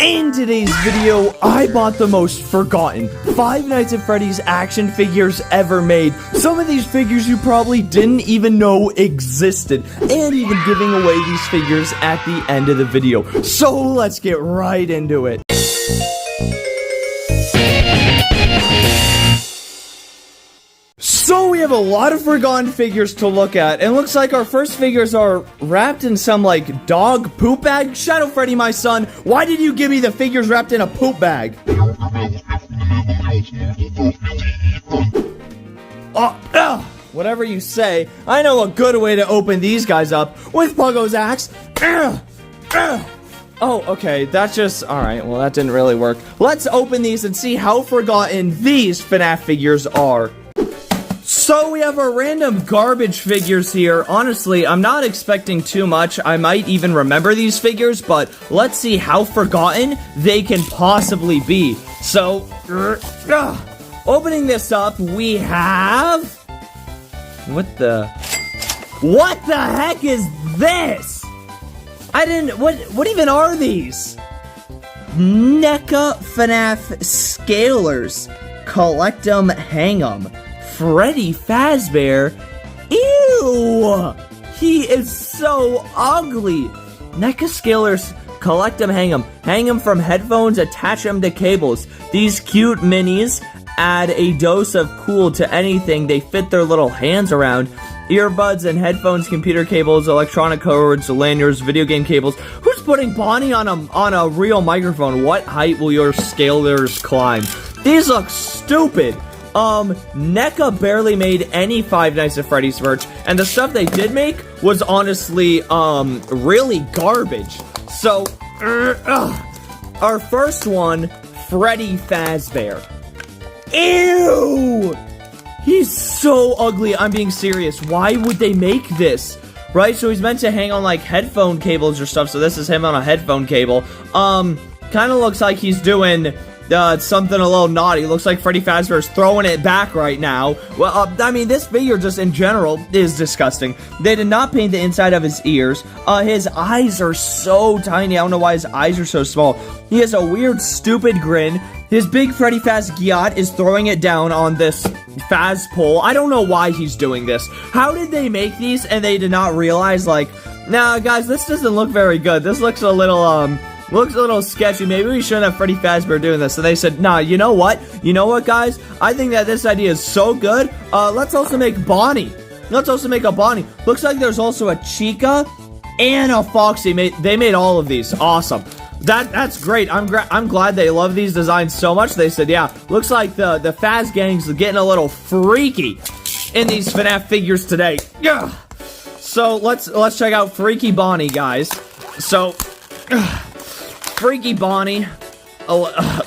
In today's video, I bought the most forgotten Five Nights at Freddy's action figures ever made. Some of these figures you probably didn't even know existed, and even giving away these figures at the end of the video. So let's get right into it. So we have a lot of forgotten figures to look at, and looks like our first figures are wrapped in some, like, dog poop bag. Shadow Freddy, my son, why did you give me the figures wrapped in a poop bag? Whatever you say, I know a good way to open these guys up with Puggo's axe. Oh, okay, that's just, alright, well that didn't really work. Let's open these and see how forgotten these FNAF figures are. So we have our random garbage figures here. Honestly, I'm not expecting too much. I might even remember these figures, but let's see how forgotten they can possibly be. So, opening this up, we have... What the heck is this? What even are these? NECA FNAF Scalers. Collect 'em, hang 'em. Freddy Fazbear. Ew! He is so ugly. NECA Scalers, collect them, hang them. Hang them from headphones, attach them to cables. These cute minis add a dose of cool to anything they fit their little hands around. Earbuds and headphones, computer cables, electronic cords, lanyards, video game cables. Who's putting Bonnie on a real microphone? What height will your scalers climb? These look stupid. NECA barely made any Five Nights at Freddy's merch, and the stuff they did make was honestly, really garbage. So, our first one, Freddy Fazbear. Ew! He's so ugly, I'm being serious. Why would they make this? Right, so he's meant to hang on, like, headphone cables or stuff, so this is him on a headphone cable. Kinda looks like he's doing... something a little naughty. Looks like Freddy Fazbear is throwing it back right now. Well, I mean, this figure just in general is disgusting. They did not paint the inside of his ears. His eyes are so tiny. I don't know why his eyes are so small. He has a weird, stupid grin. His big Freddy Faz Gyat is throwing it down on this Faz pole. I don't know why he's doing this. How did they make these and they did not realize, like, nah, guys, this doesn't look very good. This looks a little sketchy. Maybe we shouldn't have Freddy Fazbear doing this. So they said, nah, you know what? You know what, guys? I think that this idea is so good. Let's also make Bonnie. Let's also make a Bonnie. Looks like there's also a Chica and a Foxy. They made all of these. Awesome. That's great. I'm glad they love these designs so much. They said, yeah, looks like the Faz gang's getting a little freaky in these FNAF figures today. Yeah. So let's check out Freaky Bonnie, guys. So... Freaky Bonnie.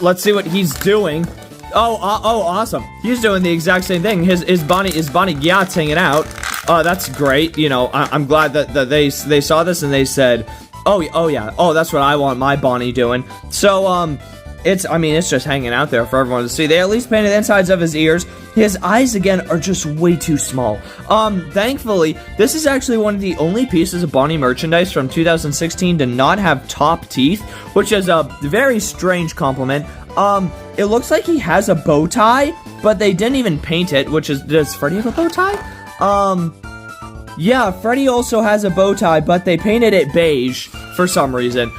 Let's see what he's doing. Oh, awesome. He's doing the exact same thing. His Bonnie Gyat's hanging out. That's great. You know, I'm glad that they saw this and they said, oh yeah. Oh, that's what I want my Bonnie doing. So, it's just hanging out there for everyone to see. They at least painted the insides of his ears. His eyes, again, are just way too small. Thankfully, this is actually one of the only pieces of Bonnie merchandise from 2016 to not have top teeth, which is a very strange compliment. It looks like he has a bow tie, but they didn't even paint it, does Freddy have a bow tie? Yeah, Freddy also has a bow tie, but they painted it beige for some reason.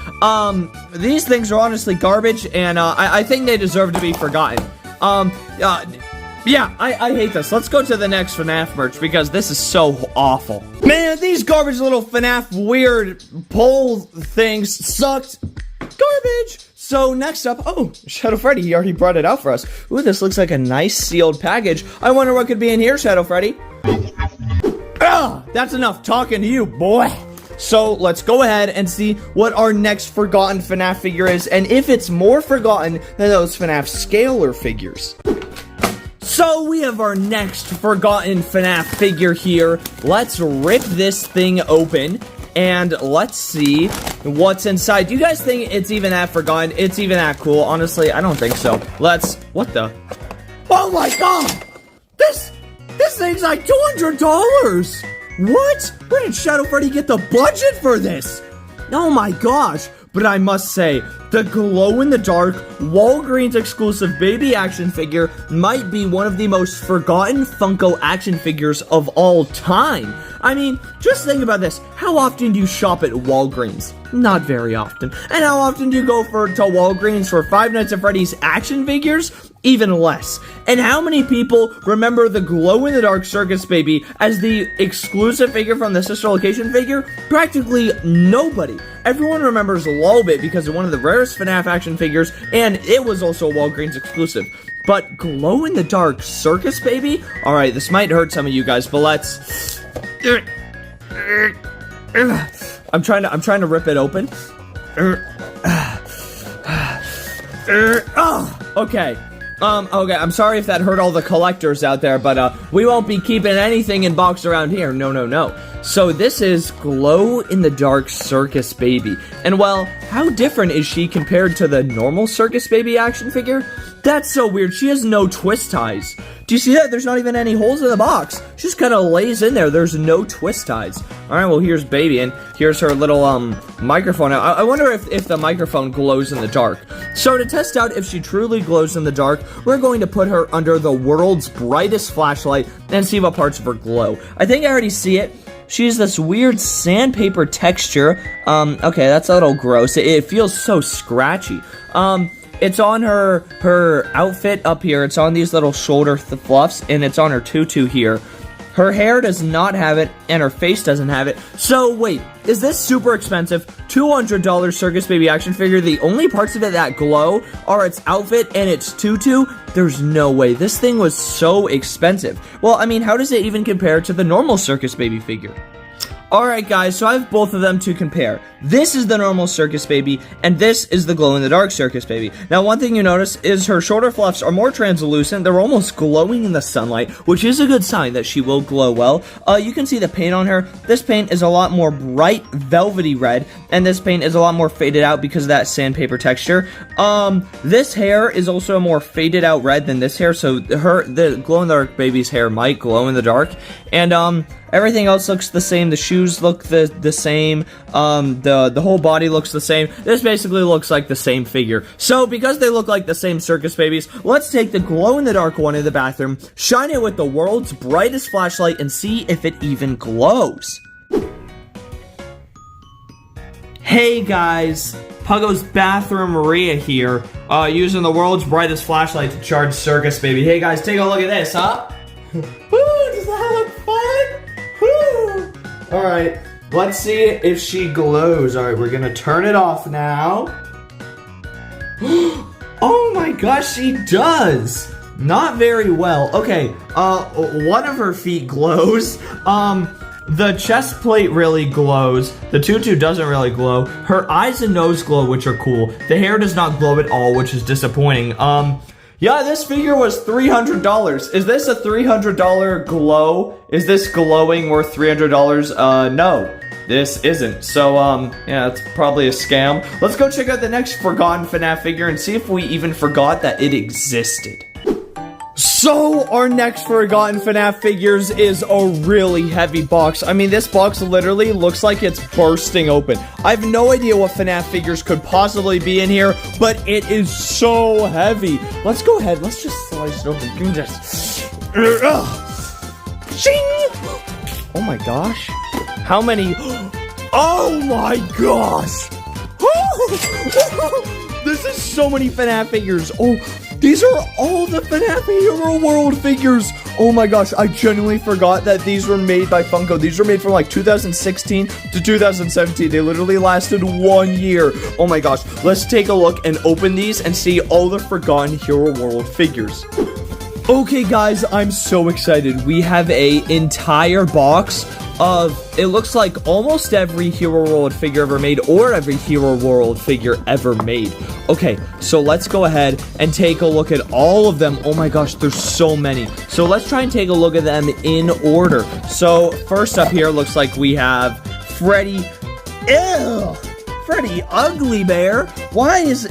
These things are honestly garbage, and I think they deserve to be forgotten. Yeah, I hate this. Let's go to the next FNAF merch, because this is so awful. Man, these garbage little FNAF weird pole things sucked. Garbage! So next up, oh, Shadow Freddy, he already brought it out for us. Ooh, this looks like a nice sealed package. I wonder what could be in here, Shadow Freddy. That's enough talking to you, boy. So let's go ahead and see what our next forgotten FNAF figure is, and if it's more forgotten than those FNAF Scaler figures. So we have our next forgotten FNAF figure here. Let's rip this thing open and let's see what's inside. Do you guys think it's even that forgotten? It's even that cool? Honestly, I don't think so. What the? Oh my god! This thing's like $200! What? Where did Shadow Freddy get the budget for this? Oh my gosh! but I must say, the glow-in-the-dark, Walgreens exclusive baby action figure might be one of the most forgotten Funko action figures of all time. I mean, just think about this. How often do you shop at Walgreens? Not very often. And how often do you go to Walgreens for Five Nights at Freddy's action figures? Even less. And how many people remember the glow-in-the-dark circus baby as the exclusive figure from the sister location figure? Practically nobody. Everyone remembers Lolbit because of one of the rarest Fnaf action figures, and it was also a Walgreens exclusive. But glow-in-the-dark circus baby? Alright, this might hurt some of you guys, but let's... I'm trying to rip it open. Okay. Okay, I'm sorry if that hurt all the collectors out there, but, we won't be keeping anything in box around here. No. So this is glow-in-the-dark circus baby. And well, how different is she compared to the normal circus baby action figure? That's so weird. She has no twist ties. Do you see that? There's not even any holes in the box. She just kind of lays in there. There's no twist ties. Alright, well, here's baby, and here's her little, microphone. I wonder if the microphone glows in the dark. So to test out if she truly glows in the dark, we're going to put her under the world's brightest flashlight and see what parts of her glow. I think I already see it. She's this weird sandpaper texture. Okay, that's a little gross. It feels so scratchy. It's on her outfit up here. It's on these little shoulder fluffs, and it's on her tutu here. Her hair does not have it, and her face doesn't have it. So, wait, is this super expensive $200 circus baby action figure? The only parts of it that glow are its outfit and its tutu? There's no way. This thing was so expensive. Well, I mean, how does it even compare to the normal circus baby figure? Alright guys, so I have both of them to compare. This is the normal circus baby, and this is the glow-in-the-dark circus baby. Now, one thing you notice is her shoulder fluffs are more translucent. They're almost glowing in the sunlight, which is a good sign that she will glow well. You can see the paint on her. This paint is a lot more bright, velvety red, and this paint is a lot more faded out because of that sandpaper texture. This hair is also more faded out red than this hair, so the glow-in-the-dark baby's hair might glow in the dark. And, everything else looks the same. The shoes look the same. The whole body looks the same. This basically looks like the same figure. So, because they look like the same circus babies, let's take the glow-in-the-dark one in the bathroom, shine it with the world's brightest flashlight, and see if it even glows. Hey guys, Puggo's Bathroom Maria here, using the world's brightest flashlight to charge circus baby. Hey guys, take a look at this, huh? Woo, does that look fun? Woo! Alright, let's see if she glows. Alright, we're gonna turn it off now. Oh my gosh, she does! Not very well. Okay, one of her feet glows. The chest plate really glows. The tutu doesn't really glow. Her eyes and nose glow, which are cool. The hair does not glow at all, which is disappointing. Yeah, this figure was $300. Is this a $300 glow? Is this glowing worth $300? No, this isn't. So, yeah, it's probably a scam. Let's go check out the next forgotten FNAF figure and see if we even forgot that it existed. So, our next forgotten FNAF figures is a really heavy box. I mean, this box literally looks like it's bursting open. I have no idea what FNAF figures could possibly be in here, but it is so heavy. Let's go ahead. Let's just slice it open. Give me this. Shing! Oh my gosh. How many? Oh my gosh. This is so many FNAF figures. Oh, these are all the FNAF Hero World figures. Oh my gosh, I genuinely forgot that these were made by Funko. These were made from like 2016 to 2017. They literally lasted 1 year. Oh my gosh, let's take a look and open these and see all the forgotten Hero World figures. Okay guys, I'm so excited. We have an entire box of, it looks like almost every Hero World figure ever made, or every Hero World figure ever made. Okay, so let's go ahead and take a look at all of them. Oh my gosh, there's so many. So let's try and take a look at them in order. So first up here looks like we have Freddy. Ew! pretty ugly, Bear. Why does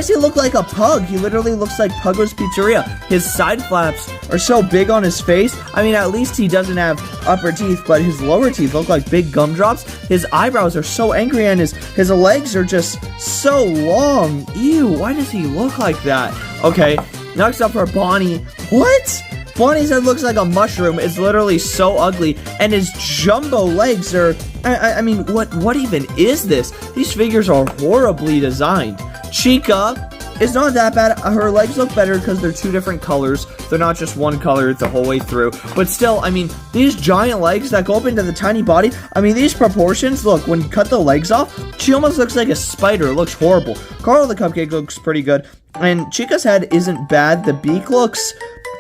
he look like a pug? He literally looks like Puggo's Pizzeria. His side flaps are so big on his face. I mean, at least he doesn't have upper teeth, but his lower teeth look like big gumdrops. His eyebrows are so angry, and his legs are just so long. Ew, why does he look like that? Okay, next up for Bonnie. What? Bonnie's head looks like a mushroom. It's literally so ugly, and his jumbo legs are... I mean, what even is this? These figures are horribly designed. Chica is not that bad. Her legs look better because they're two different colors. They're not just one color the whole way through. But still, I mean, these giant legs that go up into the tiny body, I mean, these proportions, look, when you cut the legs off, she almost looks like a spider. It looks horrible. Carl the Cupcake looks pretty good. And Chica's head isn't bad. The beak looks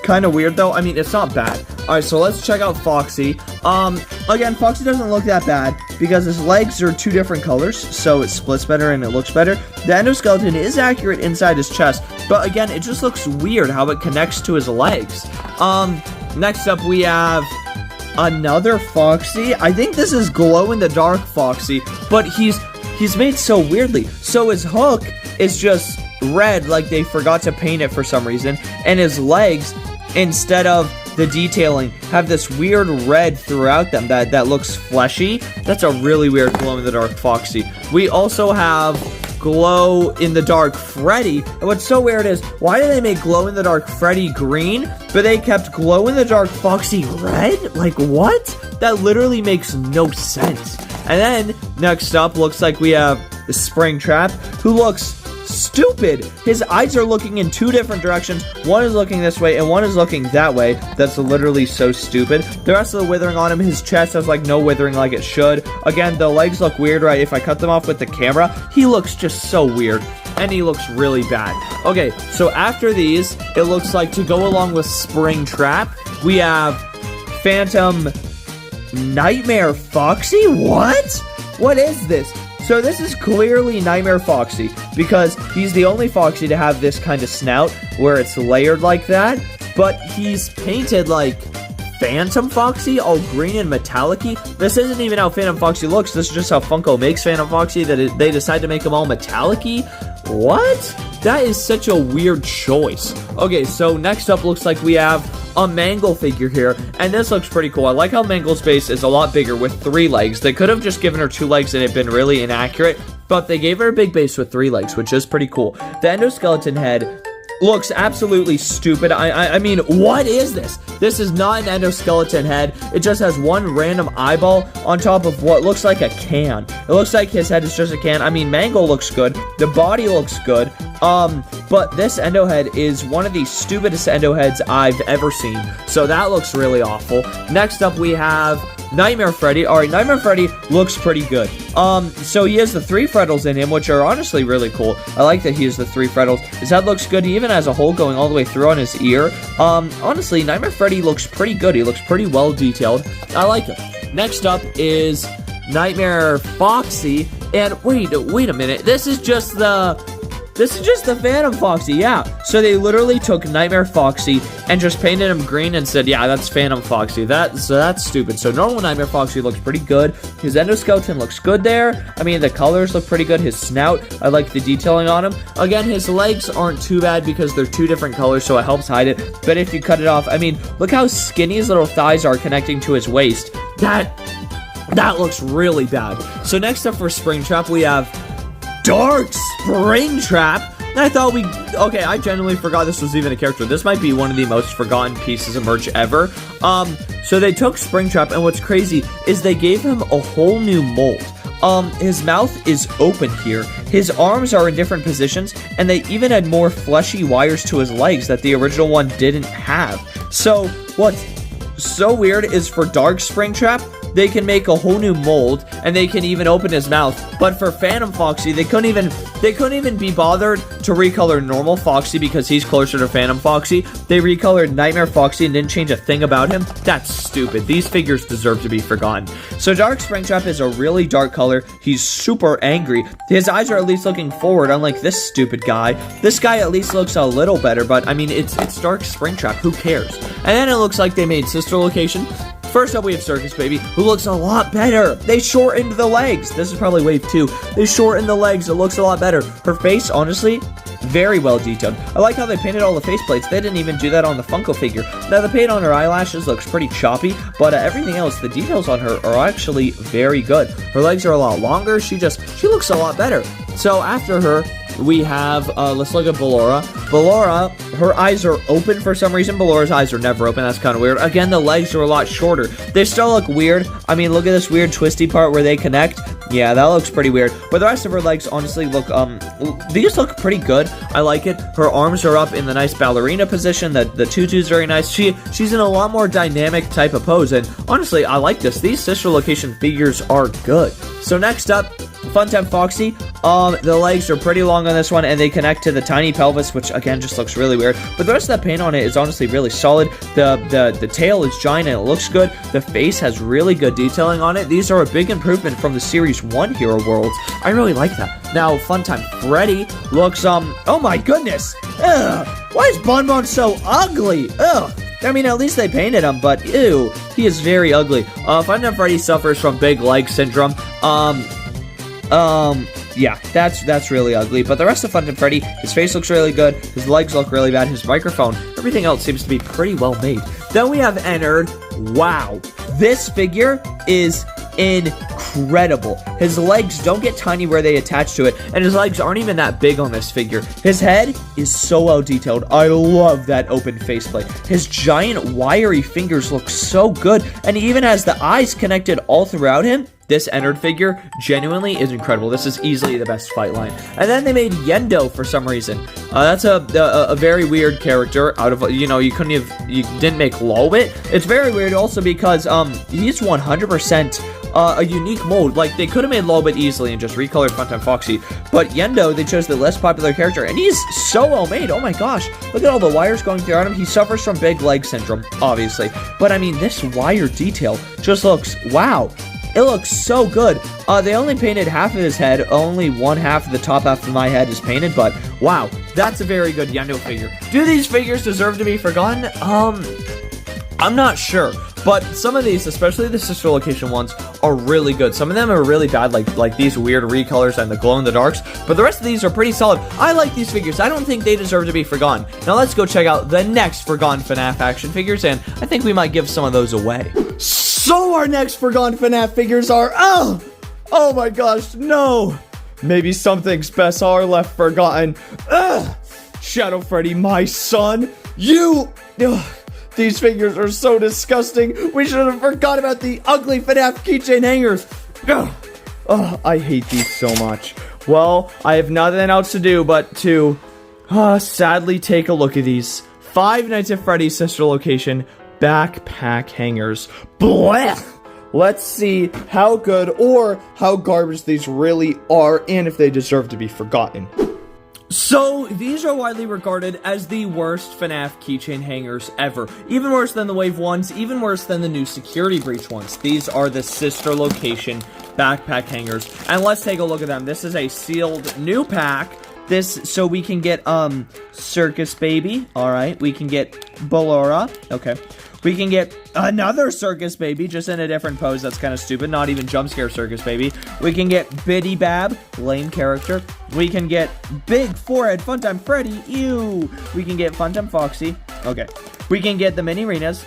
kind of weird, though. I mean, it's not bad. Alright, so let's check out Foxy. Again, Foxy doesn't look that bad because his legs are two different colors, so it splits better and it looks better. The endoskeleton is accurate inside his chest, but again, it just looks weird how it connects to his legs. Next up we have another Foxy. I think this is glow-in-the-dark Foxy, but he's made so weirdly. So his hook is just red, like they forgot to paint it for some reason, and his legs, instead of the detailing, have this weird red throughout them that looks fleshy. That's a really weird glow-in-the-dark Foxy. We also have glow-in-the-dark Freddy, and what's so weird is, why did they make glow-in-the-dark Freddy green, but they kept glow-in-the-dark Foxy red? Like, what? That literally makes no sense. And then, next up, looks like we have the Springtrap, who looks stupid. His eyes are looking in two different directions. One is looking this way and one is looking that way. That's literally so stupid. The rest of the withering on him, his chest has like no withering like it should. Again, the legs look weird, right? If I cut them off with the camera, he looks just so weird. And he looks really bad. Okay, so after these, it looks like to go along with Springtrap, we have Phantom Nightmare Foxy? What? What is this? So this is clearly Nightmare Foxy, because he's the only Foxy to have this kind of snout, where it's layered like that, but he's painted like Phantom Foxy, all green and metallic-y. This isn't even how Phantom Foxy looks, this is just how Funko makes Phantom Foxy, that they decide to make him all metallic-y. What? That is such a weird choice. Okay, so next up looks like we have a Mangle figure here, and this looks pretty cool. I like how Mangle's base is a lot bigger with 3 legs. They could have just given her 2 legs and it'd been really inaccurate, but they gave her a big base with 3 legs, which is pretty cool. The endoskeleton head looks absolutely stupid. I mean, what is this? This is not an endoskeleton head. It just has one random eyeball on top of what looks like a can. It looks like his head is just a can. I mean, Mangle looks good. The body looks good. But this endo head is one of the stupidest endo heads I've ever seen. So that looks really awful. Next up, we have Nightmare Freddy. Alright, Nightmare Freddy looks pretty good. So he has the 3 freckles in him, which are honestly really cool. I like that he has the 3 freckles. His head looks good. He even has a hole going all the way through on his ear. Honestly, Nightmare Freddy looks pretty good. He looks pretty well detailed. I like him. Next up is Nightmare Foxy. And wait a minute. This is just the Phantom Foxy, yeah. So they literally took Nightmare Foxy and just painted him green and said, yeah, that's Phantom Foxy. That's stupid. So normal Nightmare Foxy looks pretty good. His endoskeleton looks good there. I mean, the colors look pretty good. His snout, I like the detailing on him. Again, his legs aren't too bad because they're 2 different colors, so it helps hide it. But if you cut it off, I mean, look how skinny his little thighs are connecting to his waist. That looks really bad. So next up for Springtrap, we have Dark Springtrap. And I thought okay, I genuinely forgot this was even a character. This might be one of the most forgotten pieces of merch ever. So they took Springtrap, and what's crazy is they gave him a whole new mold. His mouth is open here. His arms are in different positions, and they even had more fleshy wires to his legs that the original one didn't have. So what's so weird is for Dark Springtrap, they can make a whole new mold, and they can even open his mouth. But for Phantom Foxy, they couldn't even be bothered to recolor normal Foxy because he's closer to Phantom Foxy. They recolored Nightmare Foxy and didn't change a thing about him. That's stupid. These figures deserve to be forgotten. So Dark Springtrap is a really dark color. He's super angry. His eyes are at least looking forward, unlike this stupid guy. This guy at least looks a little better, but I mean, it's Dark Springtrap. Who cares? And then it looks like they made Sister Location. First up, we have Circus Baby, who looks a lot better. They shortened the legs. This is probably wave 2. They shortened the legs. It looks a lot better. Her face, honestly, very well detailed. I like how they painted all the faceplates. They didn't even do that on the Funko figure. Now, the paint on her eyelashes looks pretty choppy, but everything else, the details on her are actually very good. Her legs are a lot longer. She looks a lot better. So after her, we have, let's look at Ballora. Ballora, her eyes are open for some reason. Ballora's eyes are never open. That's kind of weird. Again, the legs are a lot shorter. They still look weird. I mean, look at this weird twisty part where they connect. Yeah, that looks pretty weird. But the rest of her legs, honestly, look, these look pretty good. I like it. Her arms are up in the nice ballerina position. The tutu's very nice. She's in a lot more dynamic type of pose. And honestly, I like this. These sister location figures are good. So next up, Funtime Foxy. The legs are pretty long on this one, and they connect to the tiny pelvis, which again just looks really weird. But the rest of the paint on it is honestly really solid. The tail is giant and it looks good. The face has really good detailing on it. These are a big improvement from the Series 1 Hero Worlds. I really like that. Now, Funtime Freddy looks, oh my goodness. Ugh. Why is Bonbon so ugly? Ugh. I mean, at least they painted him, but ew, he is very ugly. Funtime Freddy suffers from big leg syndrome. Yeah, that's really ugly. But the rest of Funtime Freddy, his face looks really good, his legs look really bad, his microphone, everything else seems to be pretty well made. Then we have Ennard. Wow, this figure is incredible. His legs don't get tiny where they attach to it, and his legs aren't even that big on this figure. His head is so well detailed. I love that open faceplate. His giant wiry fingers look so good, and he even has the eyes connected all throughout him. This Ennard figure genuinely is incredible. This is easily the best FightLine. And then they made Yendo for some reason. That's a very weird character. Out of, you didn't make Lolbit. It's very weird also because he's 100% a unique mold. Like, they could have made Lolbit easily and just recolored Funtime Foxy, but Yendo, they chose the less popular character, and he's so well made. Oh my gosh, look at all the wires going throughout him. He suffers from big leg syndrome, obviously, but I mean, this wire detail just looks, wow. It looks so good. They only painted half of his head. Only one half of the top half of my head is painted, but wow, that's a very good Yendo figure. Do these figures deserve to be forgotten? I'm not sure, but some of these, especially the sister location ones, are really good. Some of them are really bad, like these weird recolors and the glow-in-the-darks, but the rest of these are pretty solid. I like these figures. I don't think they deserve to be forgotten. Now let's go check out the next forgotten FNAF action figures, and I think we might give some of those away. So our next forgotten FNAF figures are, oh my gosh, no. Maybe something's best are left forgotten. Shadow Freddy, my son, these figures are so disgusting. We should have forgot about the ugly FNAF keychain hangers. Oh, I hate these so much. Well, I have nothing else to do but to sadly take a look at these Five Nights at Freddy's sister location backpack hangers. Blech! Let's see how good or how garbage these really are and if they deserve to be forgotten. So, these are widely regarded as the worst FNAF keychain hangers ever. Even worse than the Wave 1s, even worse than the new Security Breach ones. These are the sister location backpack hangers. And let's take a look at them. This is a sealed new pack. So we can get, Circus Baby. Alright, we can get Ballora. Okay. We can get another Circus Baby, just in a different pose. That's kind of stupid. Not even Jump Scare Circus Baby. We can get Biddy Bab, lame character. We can get Big Forehead Funtime Freddy, ew. We can get Funtime Foxy. Okay. We can get the Mini Renas.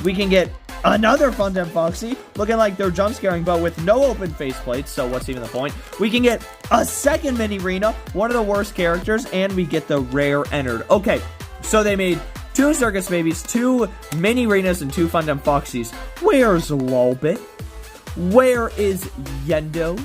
We can get another Funtime Foxy, looking like they're jump scaring, but with no open faceplates, so what's even the point? We can get a second Mini Rena, one of the worst characters, and we get the rare Ennard. Okay, so they made 2 Circus Babies, 2 Mini Renas, and 2 Funtime Foxies. Where's Lolbit? Where is Yendo?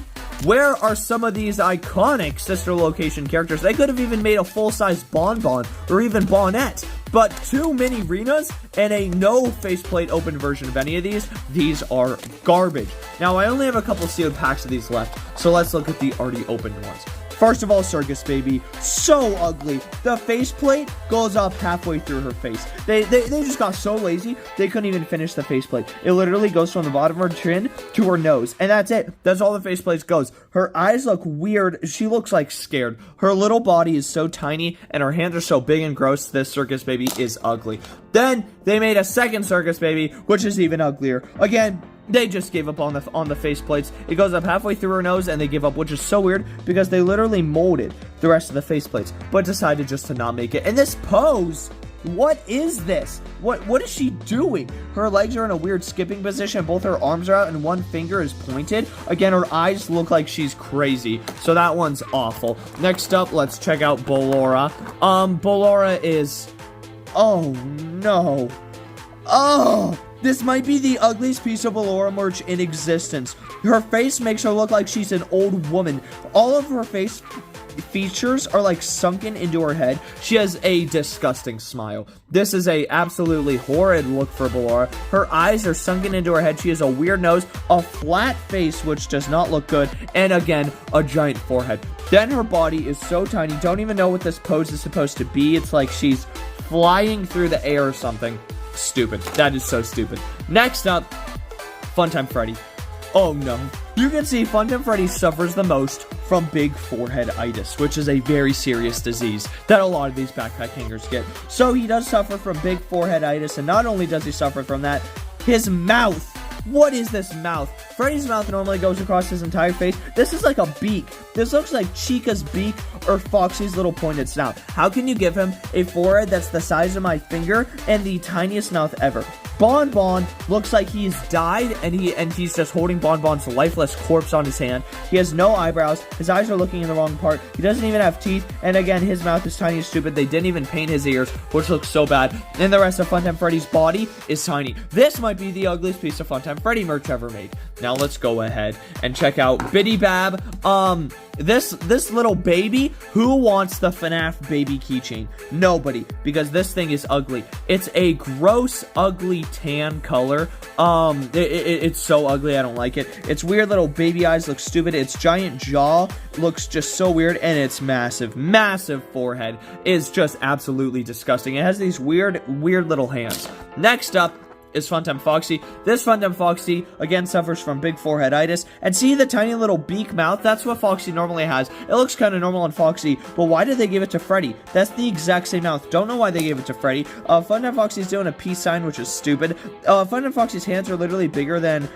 Where are some of these iconic sister location characters? They could have even made a full-size Bonbon or even Bonette. But 2 Mini Renas and a no faceplate open version of any of these are garbage. Now, I only have a couple sealed packs of these left, so let's look at the already opened ones. First of all, Circus Baby, so ugly. The faceplate goes up halfway through her face. They just got so lazy, they couldn't even finish the faceplate. It literally goes from the bottom of her chin to her nose, and that's it. That's all the faceplate goes. Her eyes look weird. She looks like scared. Her little body is so tiny, and her hands are so big and gross. This Circus Baby is ugly. Then they made a second Circus Baby, which is even uglier. Again, they just gave up on the faceplates. It goes up halfway through her nose, and they give up, which is so weird because they literally molded the rest of the faceplates, but decided just to not make it. And this pose, what is this? What is she doing? Her legs are in a weird skipping position. Both her arms are out, and one finger is pointed. Again, her eyes look like she's crazy, so that one's awful. Next up, let's check out Ballora. Ballora is... oh, no. Oh! This might be the ugliest piece of Ballora merch in existence. Her face makes her look like she's an old woman. All of her face features are like sunken into her head. She has a disgusting smile. This is a absolutely horrid look for Ballora. Her eyes are sunken into her head. She has a weird nose, a flat face, which does not look good, and again, a giant forehead. Then her body is so tiny. Don't even know what this pose is supposed to be. It's like she's flying through the air or something. Stupid. That is so stupid. Next up, Funtime Freddy. Oh no. You can see Funtime Freddy suffers the most from big forehead-itis, which is a very serious disease that a lot of these backpack hangers get. So he does suffer from big forehead-itis, and not only does he suffer from that, his mouth. What is this mouth? Freddy's mouth normally goes across his entire face. This is like a beak. This looks like Chica's beak or Foxy's little pointed snout. How can you give him a forehead that's the size of my finger and the tiniest mouth ever? Bon Bon looks like he's died, and he's just holding Bon Bon's lifeless corpse on his hand. He has no eyebrows. His eyes are looking in the wrong part. He doesn't even have teeth, and again, his mouth is tiny and stupid. They didn't even paint his ears, which looks so bad. And the rest of Funtime Freddy's body is tiny. This might be the ugliest piece of Funtime Freddy merch ever made. Now let's go ahead and check out Biddy Bab. This little baby, who wants the Fnaf baby keychain? Nobody, because this thing is ugly. It's a gross, ugly tan color. It's so ugly, I don't like it. Its weird little baby eyes look stupid. Its giant jaw looks just so weird, and its massive forehead is just absolutely disgusting. It has these weird little hands. Next up is Funtime Foxy. This Funtime Foxy, again, suffers from big forehead-itis. And see the tiny little beak mouth? That's what Foxy normally has. It looks kind of normal on Foxy, but why did they give it to Freddy? That's the exact same mouth. Don't know why they gave it to Freddy. Funtime Foxy's doing a peace sign, which is stupid. Funtime Foxy's hands are literally bigger than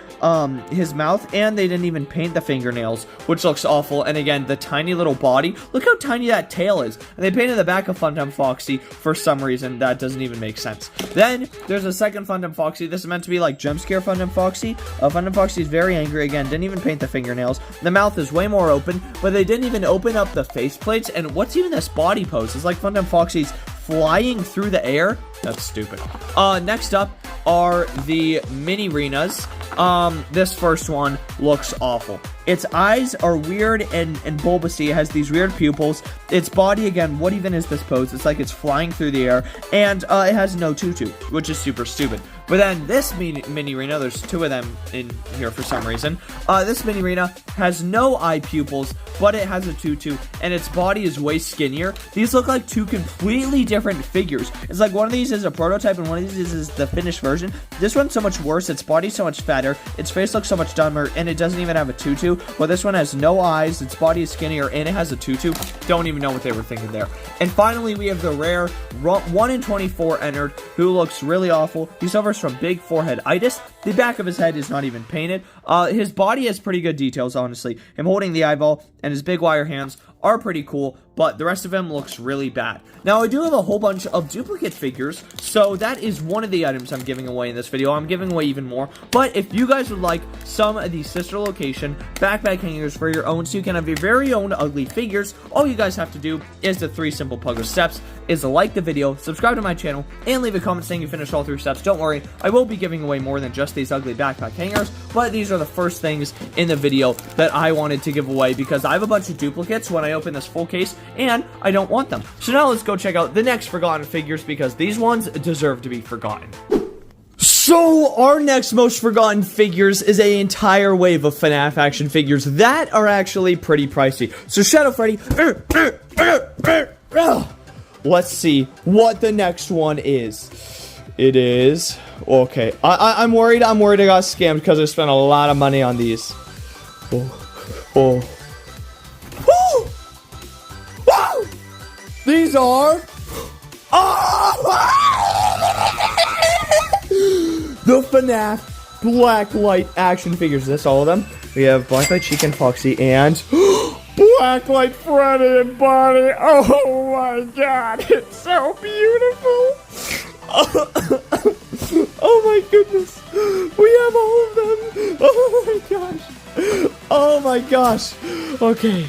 his mouth, and they didn't even paint the fingernails, which looks awful. And again, the tiny little body. Look how tiny that tail is. And they painted the back of Funtime Foxy for some reason. That doesn't even make sense. Then, there's a second Funtime Foxy. This is meant to be like jump scare Funtime Foxy. Funtime Foxy is very angry again. Didn't even paint the fingernails. The mouth is way more open, but they didn't even open up the faceplates. And what's even this body pose? It's like Funtime Foxy's flying through the air. That's stupid. Next up are the mini Renas. This first one looks awful. Its eyes are weird and bulbousy. It has these weird pupils. Its body, again, what even is this pose? It's like it's flying through the air. And it has no tutu, which is super stupid. But then this mini Rena, there's two of them in here for some reason. This mini Rena has no eye pupils, but it has a tutu, and its body is way skinnier. These look like two completely different figures. It's like one of these is a prototype, and one of these is the finished version. This one's so much worse. Its body's so much fatter. Its face looks so much dumber, and it doesn't even have a tutu. But this one has no eyes. Its body is skinnier, and it has a tutu. Don't even know what they were thinking there. And finally, we have the rare 1 in 24 entered, who looks really awful. He suffers from big forehead-itis. The back of his head is not even painted. His body has pretty good details, honestly. Him holding the eyeball and his big wire hands are pretty cool, but the rest of him looks really bad. Now, I do have a whole bunch of duplicate figures, so that is one of the items I'm giving away in this video. I'm giving away even more, but if you guys would like some of these sister location backpack hangers for your own, so you can have your very own ugly figures, all you guys have to do is the 3 simple Puggo steps, is to like the video, subscribe to my channel, and leave a comment saying you finished all 3 steps. Don't worry, I will be giving away more than just these ugly backpack hangers, but these are the first things in the video that I wanted to give away, because I have a bunch of duplicates when I open this full case, and I don't want them. So now let's go check out the next forgotten figures, because these ones deserve to be forgotten. So, our next most forgotten figures is an entire wave of Fnaf action figures that are actually pretty pricey. So, Shadow Freddy, let's see what the next one is. It is, okay, I'm worried I got scammed because I spent a lot of money on these. These are... the Fnaf Blacklight action figures. That's all of them. We have Blacklight Chica and Foxy and Blacklight Freddy and Bonnie. Oh my god, it's so beautiful. Oh my goodness. We have all of them. Oh my gosh. Oh my gosh. Okay.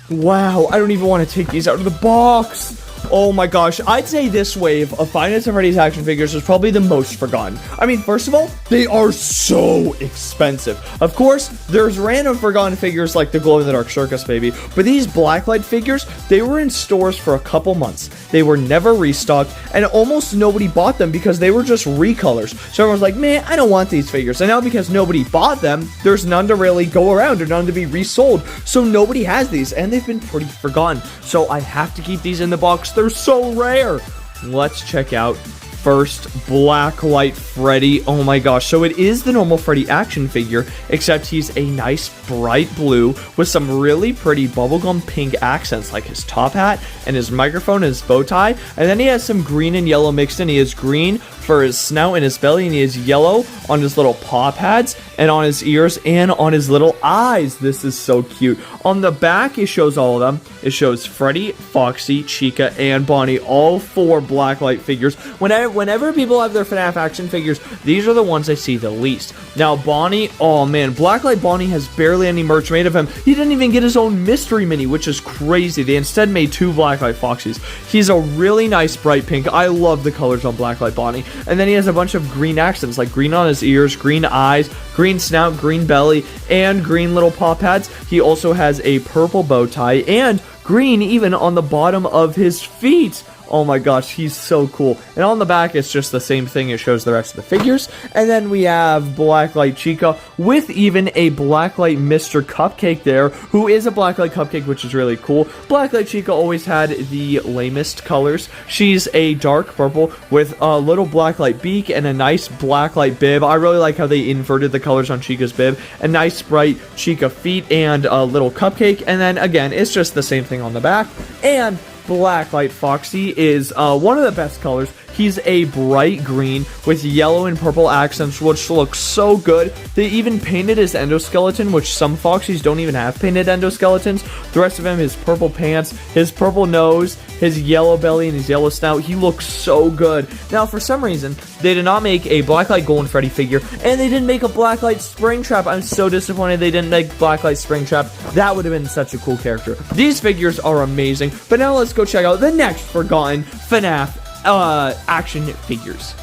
Wow, I don't even want to take these out of the box. Oh my gosh, I'd say this wave of Five Nights at Freddy's action figures is probably the most forgotten. I mean, first of all, they are so expensive. Of course, there's random forgotten figures like the glow-in-the-dark circus baby, but these Blacklight figures, they were in stores for a couple months. They were never restocked, and almost nobody bought them because they were just recolors. So everyone's like, man, I don't want these figures. And now because nobody bought them, there's none to really go around or none to be resold. So nobody has these, and they've been pretty forgotten. So I have to keep these in the box. They're so rare. Let's check out first Blacklight Freddy. Oh my gosh. So it is the normal Freddy action figure, except he's a nice bright blue with some really pretty bubblegum pink accents like his top hat and his microphone and his bow tie. And then he has some green and yellow mixed in. He has green for his snout and his belly, and he has yellow on his little paw pads and on his ears and on his little eyes. This is so cute. On the back, it shows all of them. It shows Freddy, Foxy, Chica, and Bonnie, all four Blacklight figures. Whenever people have their Fnaf action figures, these are the ones I see the least. Now, Bonnie, oh man, Blacklight Bonnie has barely any merch made of him. He didn't even get his own mystery mini, which is crazy. They instead made two Blacklight Foxys. He's a really nice bright pink. I love the colors on Blacklight Bonnie. And then he has a bunch of green accents, like green on his ears, green eyes, green snout, green belly, and green little paw pads. He also has a purple bow tie and green even on the bottom of his feet. Oh my gosh, he's so cool. And on the back, it's just the same thing. It shows the rest of the figures. And then we have Blacklight Chica with even a Blacklight Mr. Cupcake there, who is a Blacklight Cupcake, which is really cool. Blacklight Chica always had the lamest colors. She's a dark purple with a little Blacklight beak and a nice Blacklight bib. I really like how they inverted the colors on Chica's bib. A nice bright Chica feet and a little cupcake. And then again, it's just the same thing on the back. And Blacklight Foxy is one of the best colors. He's a bright green with yellow and purple accents, which looks so good. They even painted his endoskeleton, which some Foxies don't even have painted endoskeletons. The rest of him, his purple pants, his purple nose, his yellow belly, and his yellow snout. He looks so good. Now, for some reason, they did not make a Blacklight Golden Freddy figure, and they didn't make a Blacklight Springtrap. I'm so disappointed they didn't make Blacklight Springtrap. That would have been such a cool character. These figures are amazing, but now let's go check out the next forgotten Fnaf action figures.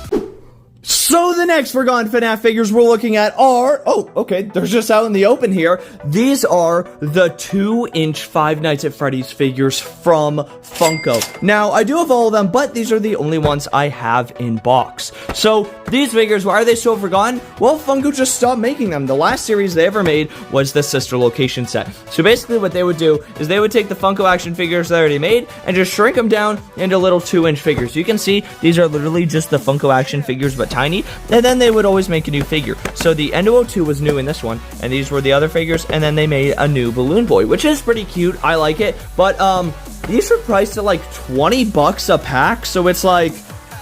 So the next forgotten Fnaf figures we're looking at are, oh, okay, they're just out in the open here. These are the 2-inch Five Nights at Freddy's figures from Funko. Now, I do have all of them, but these are the only ones I have in box. So, these figures, why are they so forgotten? Well, Funko just stopped making them. The last series they ever made was the Sister Location set. So basically what they would do is they would take the Funko action figures they already made and just shrink them down into little 2-inch figures. You can see these are literally just the Funko action figures, but tiny. And then they would always make a new figure. So the Endo-02 was new in this one, and these were the other figures, and then they made a new Balloon Boy, which is pretty cute. I like it, but these are priced at like 20 bucks a pack, so it's like,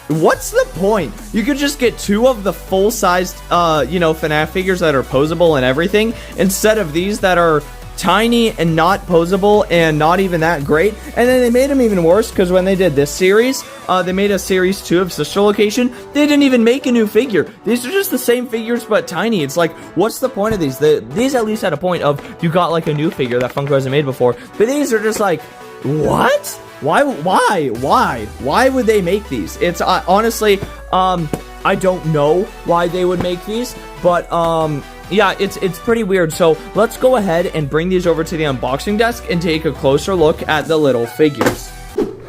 what's the point? You could just get 2 of the full-sized, Fnaf figures that are posable and everything, instead of these that are tiny and not posable and not even that great. And then they made them even worse because when they did this series, they made a series 2 of Sister Location. They didn't even make a new figure. These are just the same figures but tiny. It's like, what's the point of these? These at least had a point of you got like a new figure that Funko hasn't made before, but these are just like, what? Why would they make these? It's honestly, I don't know why they would make these, but yeah, it's pretty weird. So let's go ahead and bring these over to the unboxing desk and take a closer look at the little figures.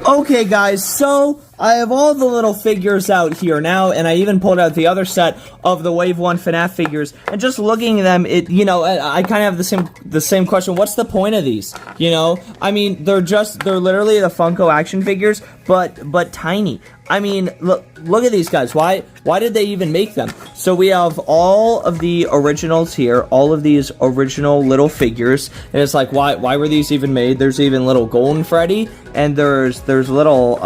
Okay guys, so I have all the little figures out here now, and I even pulled out the other set of the Wave 1 FNAF figures, and just looking at them, I kind of have the same question. What's the point of these? You know? I mean, they're literally the Funko action figures, but tiny. I mean, look at these guys. Why did they even make them? So we have all of the originals here, all of these original little figures, and it's like, why were these even made? There's even little Golden Freddy, and there's little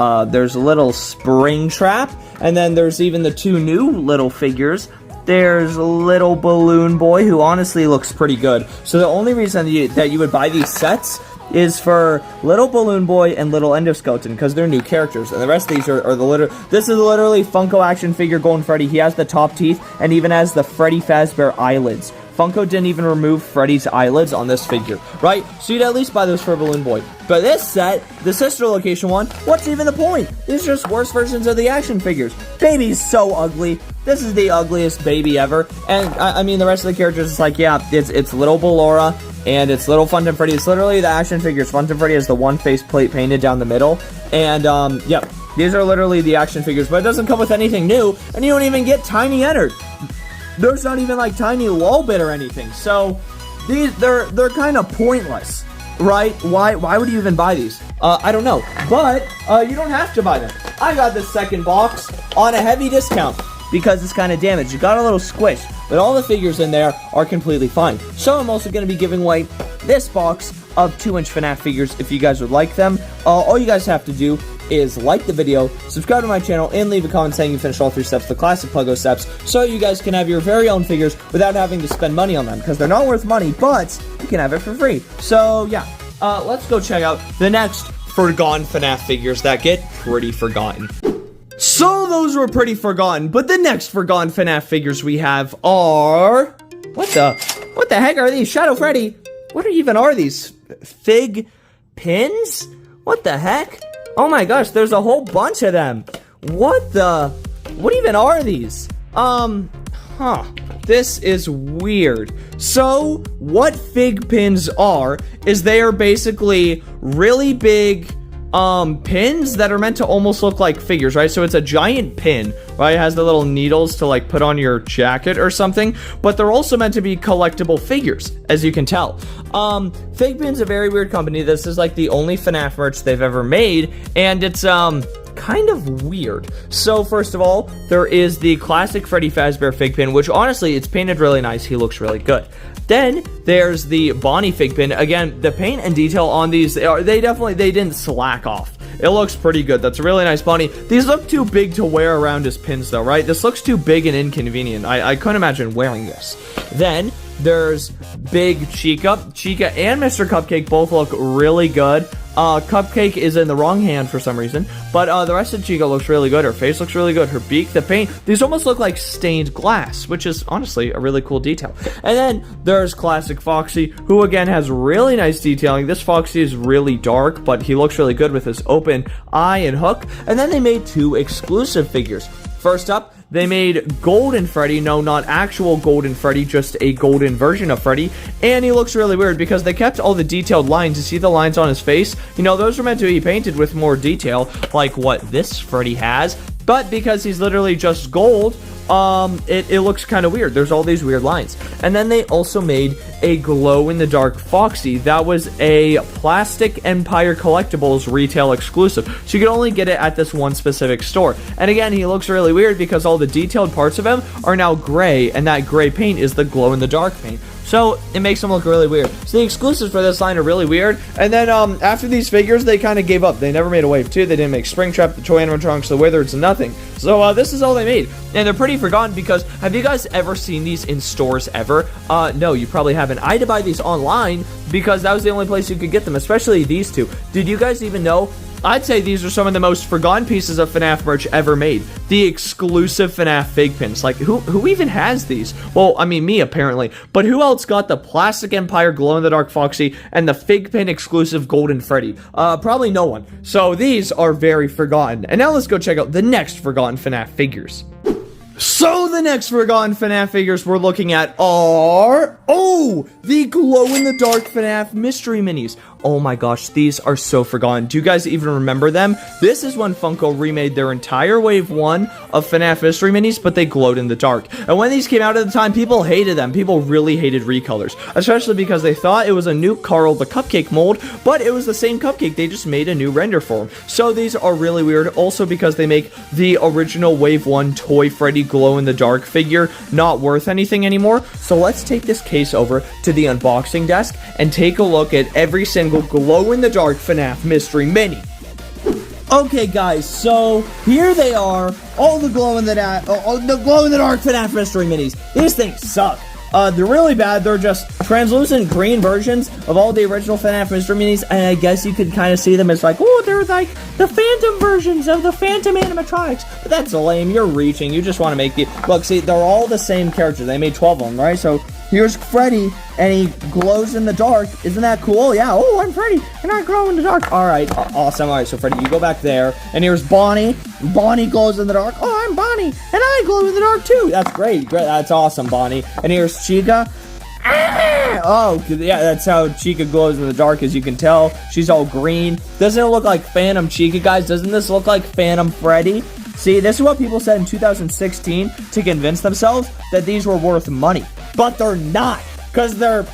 Springtrap, and then there's even the 2 new little figures. There's little Balloon Boy, who honestly looks pretty good. So the only reason that you would buy these sets is for Little Balloon Boy and Little Endoskeleton, because they're new characters, and the rest of these are this is literally Funko action figure Golden Freddy. He has the top teeth, and even has the Freddy Fazbear eyelids. Funko didn't even remove Freddy's eyelids on this figure, right? So you'd at least buy those for Balloon Boy. But this set, the sister location one, what's even the point? These are just worse versions of the action figures. Baby's so ugly. This is the ugliest baby ever. And, I mean, the rest of the characters, it's like, yeah, it's Little Ballora, and it's Little Funtime Freddy. It's literally the action figures. Funtime Freddy has the one face plate painted down the middle. And, yep, these are literally the action figures. But it doesn't come with anything new, and you don't even get Tiny Ennard. There's not even like Tiny Lolbit or anything. So they're kind of pointless, right? Why would you even buy these? I don't know, but you don't have to buy them. I got the second box on a heavy discount because it's kind of damaged. It got a little squish, but all the figures in there are completely fine. So I'm also going to be giving away this box of 2-inch FNAF figures if you guys would like them. All you guys have to do is like the video, subscribe to my channel, and leave a comment saying you finished all 3 steps, the classic Pluggo steps, so you guys can have your very own figures without having to spend money on them, because they're not worth money, but you can have it for free. So yeah, let's go check out the next forgotten FNAF figures that get pretty forgotten. So those were pretty forgotten, but the next forgotten FNAF figures we have are... What the heck are these? Shadow Freddy? What even are these? FigPins? What the heck? Oh my gosh, there's a whole bunch of them. What even are these? This is weird. So, what FigPins are, is they are basically really big, pins that are meant to almost look like figures, right? So it's a giant pin, right? It has the little needles to like put on your jacket or something, but they're also meant to be collectible figures, as you can tell. FigPin's a very weird company. This is like the only FNAF merch they've ever made, and it's, kind of weird. So first of all, there is the classic Freddy Fazbear FigPin, which honestly, it's painted really nice. He looks really good. Then there's the Bonnie FigPin. Again, the paint and detail on these, they didn't slack off. It looks pretty good. That's a really nice Bonnie. These look too big to wear around as pins though, right? This looks too big and inconvenient. I couldn't imagine wearing this. Then there's Big Chica. Chica and Mr. Cupcake both look really good. Cupcake is in the wrong hand for some reason, but the rest of Chica looks really good. Her face looks really good. Her beak, the paint, these almost look like stained glass, which is honestly a really cool detail. And then there's Classic Foxy, who again has really nice detailing. This Foxy is really dark, but he looks really good with his open eye and hook. And then they made 2 exclusive figures. First up, they made Golden Freddy. No, not actual Golden Freddy, just a golden version of Freddy. And he looks really weird because they kept all the detailed lines. You see the lines on his face? You know, those are meant to be painted with more detail, like what this Freddy has. But because he's literally just gold, it looks kind of weird. There's all these weird lines. And then they also made a glow-in-the-dark Foxy. That was a Plastic Empire Collectibles retail exclusive. So you could only get it at this one specific store. And again, he looks really weird because all the detailed parts of him are now gray, and that gray paint is the glow-in-the-dark paint. So it makes them look really weird. So the exclusives for this line are really weird. And then after these figures, they kind of gave up. They never made a wave 2. They didn't make Springtrap, the Toy Animatronics, the Wizards, nothing. So this is all they made. And they're pretty forgotten because have you guys ever seen these in stores ever? No, you probably haven't. I had to buy these online because that was the only place you could get them, especially these 2. Did you guys even know? I'd say these are some of the most forgotten pieces of FNAF merch ever made. The exclusive FNAF FigPins. Like, who even has these? Well, I mean, me, apparently. But who else got the Plastic Empire Glow-in-the-Dark Foxy and the FigPin exclusive Golden Freddy? Probably no one. So these are very forgotten. And now let's go check out the next forgotten FNAF figures. So the next forgotten FNAF figures we're looking at are, the glow-in-the-dark FNAF mystery minis. Oh my gosh, these are so forgotten. Do you guys even remember them? This is when Funko remade their entire wave 1 of FNAF Mystery Minis, but they glowed in the dark. And when these came out at the time, people hated them. People really hated recolors, especially because they thought it was a new Carl the Cupcake mold, but it was the same cupcake. They just made a new render for him. So these are really weird. Also because they make the original wave 1 Toy Freddy glow in the dark figure not worth anything anymore. So let's take this case over to the unboxing desk and take a look at every single glow in the dark FNAF Mystery Mini. Okay guys, so here they are, all the glow in the dark FNAF Mystery Minis. These things suck. They're really bad. They're just translucent green versions of all the original FNAF Mystery Minis, and I guess you could kind of see them as like, oh, they're like the Phantom versions of the Phantom animatronics. But that's lame. You're reaching. You just want to make it. Look, see, they're all the same characters. They made 12 of them, right? So here's Freddy, and he glows in the dark. Isn't that cool? Yeah. Oh, I'm Freddy, and I glow in the dark. All right. Awesome. All right, so Freddy, you go back there, and here's Bonnie. Bonnie glows in the dark. Oh, I'm Bonnie, and I glow in the dark too. That's great. That's awesome, Bonnie. And here's Chica. Oh, yeah, that's how Chica glows in the dark, as you can tell. She's all green. Doesn't it look like Phantom Chica, guys? Doesn't this look like Phantom Freddy? See, this is what people said in 2016 to convince themselves that these were worth money. But they're not, because they're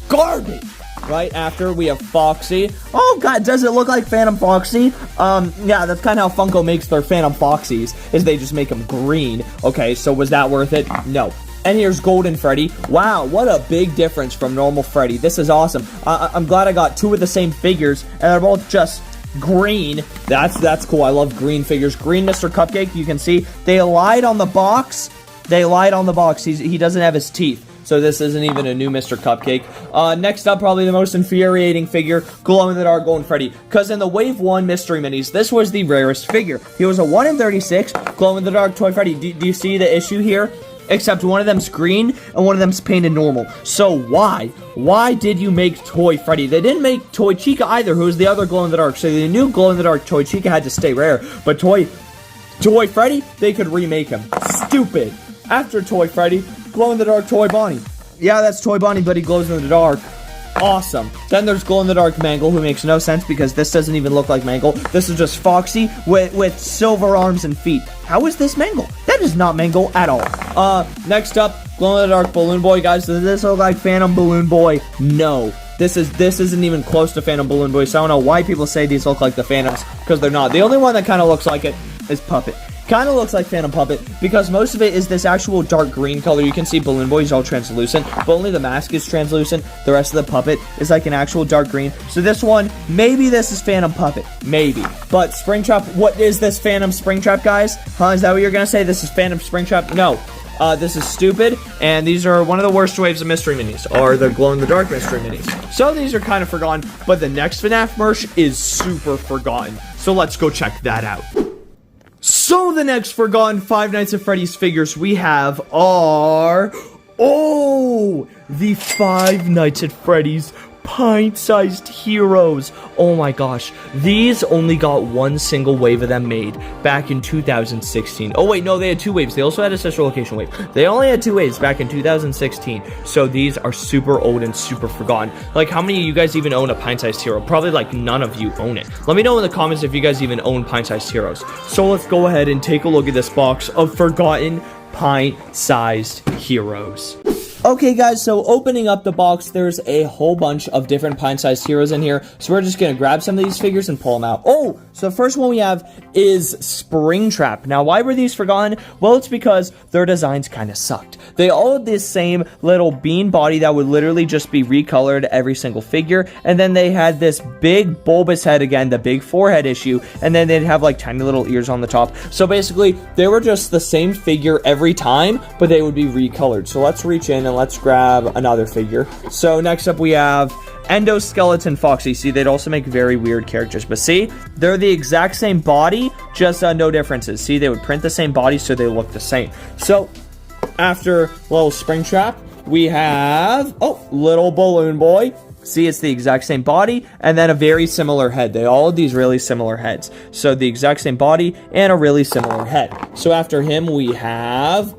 garbage. Right after, we have Foxy. Oh, God, does it look like Phantom Foxy? Yeah, that's kind of how Funko makes their Phantom Foxies, is they just make them green. Okay, so was that worth it? No. And here's Golden Freddy. Wow, what a big difference from normal Freddy. This is awesome. I'm glad I got two of the same figures, and they're both just green. That's cool. I love green figures. Green Mr. Cupcake, you can see they lied on the box. They lied on the box. He doesn't have his teeth. So this isn't even a new Mr. Cupcake. Next up, probably the most infuriating figure, glow-in-the-dark Golden Freddy. Because in the Wave 1 Mystery Minis, this was the rarest figure. He was a 1 in 36 glow-in-the-dark Toy Freddy. Do you see the issue here? Except one of them's green and one of them's painted normal. So why? Why did you make Toy Freddy? They didn't make Toy Chica either, who was the other glow-in-the-dark. So the new glow-in-the-dark Toy Chica had to stay rare. But Toy Freddy, they could remake him. Stupid. After Toy Freddy, glow-in-the-dark Toy Bonnie. Yeah, that's Toy Bonnie, but he glows in the dark. Awesome. Then there's glow-in-the-dark Mangle, who makes no sense because this doesn't even look like Mangle. This is just Foxy with silver arms and feet. How is this Mangle? That is not Mangle at all. Next up, glow-in-the-dark Balloon Boy. Guys, does this look like Phantom Balloon Boy? No. This isn't even close to Phantom Balloon Boy, so I don't know why people say these look like the Phantoms, because they're not. The only one that kind of looks like it is Puppet. Kind of looks like Phantom Puppet, because most of it is this actual dark green color. You can see Balloon Boy is all translucent, but only the mask is translucent. The rest of the puppet is like an actual dark green. So this one, maybe this is Phantom Puppet. Maybe. But Springtrap, what is this Phantom Springtrap, guys? Huh, is that what you're going to say? This is Phantom Springtrap? No. This is stupid, and these are one of the worst waves of Mystery Minis, or the glow-in-the-dark Mystery Minis. So these are kind of forgotten, but the next FNAF merch is super forgotten. So let's go check that out. So the next forgotten Five Nights at Freddy's figures we have are, the Five Nights at Freddy's pint-sized heroes. Oh my gosh, these only got one single wave of them made back in 2016. Oh wait, no, they had two waves. They also had a sister location wave. They only had two waves back in 2016. So these are super old and super forgotten. Like, how many of you guys even own a pint-sized hero? Probably like none of you own it. Let me know in the comments if you guys even own pint-sized heroes. So let's go ahead and take a look at this box of forgotten pint-sized heroes. Okay guys, so opening up the box, there's a whole bunch of different pint-sized heroes in here, so we're just gonna grab some of these figures and pull them out. Oh, so the first one we have is Springtrap. Now, why were these forgotten? Well, it's because their designs kind of sucked. They all had this same little bean body that would literally just be recolored every single figure, and then they had this big bulbous head again, the big forehead issue, and then they'd have like tiny little ears on the top. So basically, they were just the same figure every time, but they would be recolored. So let's reach in and let's grab another figure. So next up we have Endoskeleton Foxy. See, they'd also make very weird characters, but see, they're the exact same body, just no differences. See, they would print the same body so they look the same. So after little Springtrap, we have little Balloon Boy. See, it's the exact same body and then a very similar head. They all have these really similar heads. So the exact same body and a really similar head. So after him we have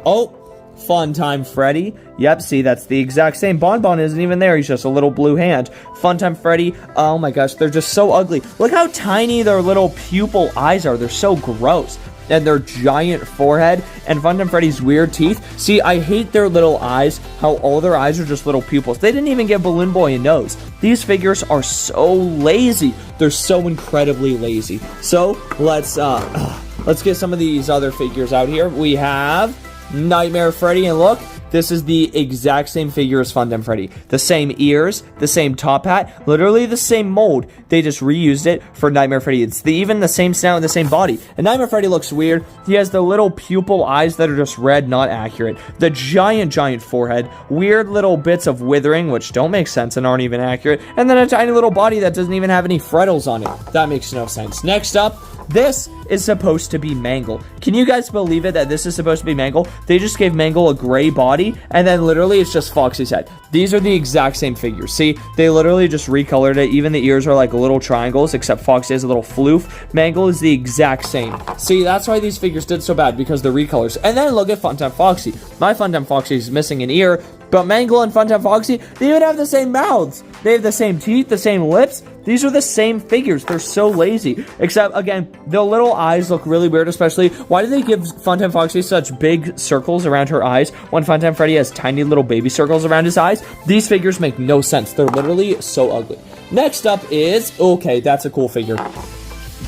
Funtime Freddy. Yep, see, that's the exact same. Bonbon isn't even there. He's just a little blue hand. Funtime Freddy. Oh my gosh, they're just so ugly. Look how tiny their little pupil eyes are. They're so gross. And their giant forehead. And Funtime Freddy's weird teeth. See, I hate their little eyes. How all their eyes are just little pupils. They didn't even give Balloon Boy a nose. These figures are so lazy. They're so incredibly lazy. So, let's get some of these other figures out here. We have Nightmare Freddy, and look, this is the exact same figure as Funtime Freddy. The same ears, the same top hat, literally the same mold. They just reused it for Nightmare Freddy. It's even the same snout and the same body. And Nightmare Freddy looks weird. He has the little pupil eyes that are just red, not accurate. The giant forehead. Weird little bits of withering, which don't make sense and aren't even accurate. And then a tiny little body that doesn't even have any freckles on it. That makes no sense. Next up, this is supposed to be Mangle. Can you guys believe it that this is supposed to be Mangle? They just gave Mangle a gray body, and then literally it's just Foxy's head. These are the exact same figures. See, they literally just recolored it. Even the ears are like little triangles, except Foxy has a little floof. Mangle is the exact same. See, that's why these figures did so bad, because the recolors. And then look at Funtime Foxy. My Funtime Foxy is missing an ear, but Mangle and Funtime Foxy, they even have the same mouths. They have the same teeth, the same lips. These are the same figures. They're so lazy. Except, again, the little eyes look really weird, especially. Why do they give Funtime Foxy such big circles around her eyes when Funtime Freddy has tiny little baby circles around his eyes? These figures make no sense. They're literally so ugly. Next up is, okay, that's a cool figure.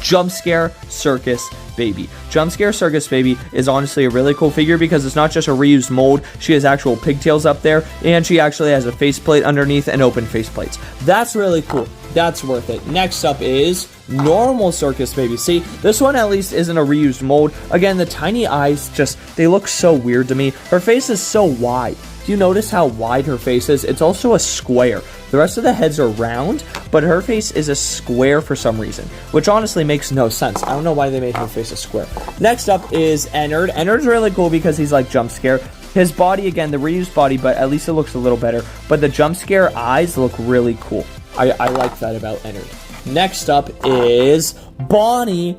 Jump Scare Circus Baby. Jump Scare Circus Baby is honestly a really cool figure because it's not just a reused mold. She has actual pigtails up there, and she actually has a faceplate underneath and open faceplates. That's really cool. That's worth it. Next up is Normal Circus Baby. See, this one at least isn't a reused mold. Again, the tiny eyes just, they look so weird to me. Her face is so wide. Do you notice how wide her face is? It's also a square. The rest of the heads are round, but her face is a square for some reason, which honestly makes no sense. I don't know why they made her face a square. Next up is Ennard. Ennard's really cool because he's like Jump Scare. His body, again, the reused body, but at least it looks a little better. But the Jump Scare eyes look really cool. I like that about Ennard. Next up is Bonnie.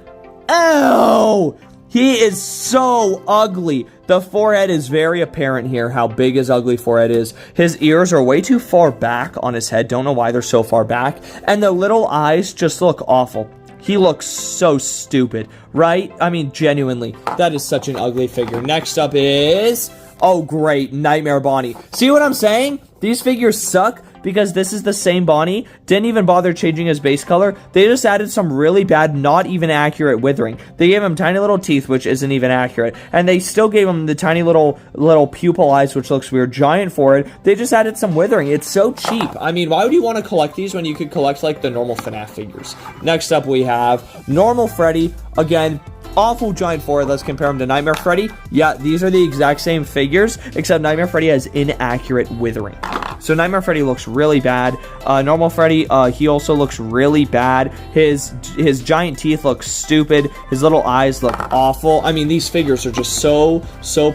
Ow! He is so ugly. The forehead is very apparent here, how big his ugly forehead is. His ears are way too far back on his head. Don't know why they're so far back. And the little eyes just look awful. He looks so stupid, right? I mean, genuinely, that is such an ugly figure. Next up is, oh great, Nightmare Bonnie. See what I'm saying? These figures suck because this is the same Bonnie. Didn't even bother changing his base color. They just added some really bad, not even accurate withering. They gave him tiny little teeth, which isn't even accurate. And they still gave him the tiny little pupil eyes, which looks weird. Giant forehead. They just added some withering. It's so cheap. I mean, why would you want to collect these when you could collect, like, the normal FNAF figures? Next up, we have Normal Freddy. Again, awful giant forehead. Let's compare him to Nightmare Freddy. Yeah, these are the exact same figures, except Nightmare Freddy has inaccurate withering. So Nightmare Freddy looks really bad. Normal Freddy, he also looks really bad. His giant teeth look stupid. His little eyes look awful. I mean, these figures are just so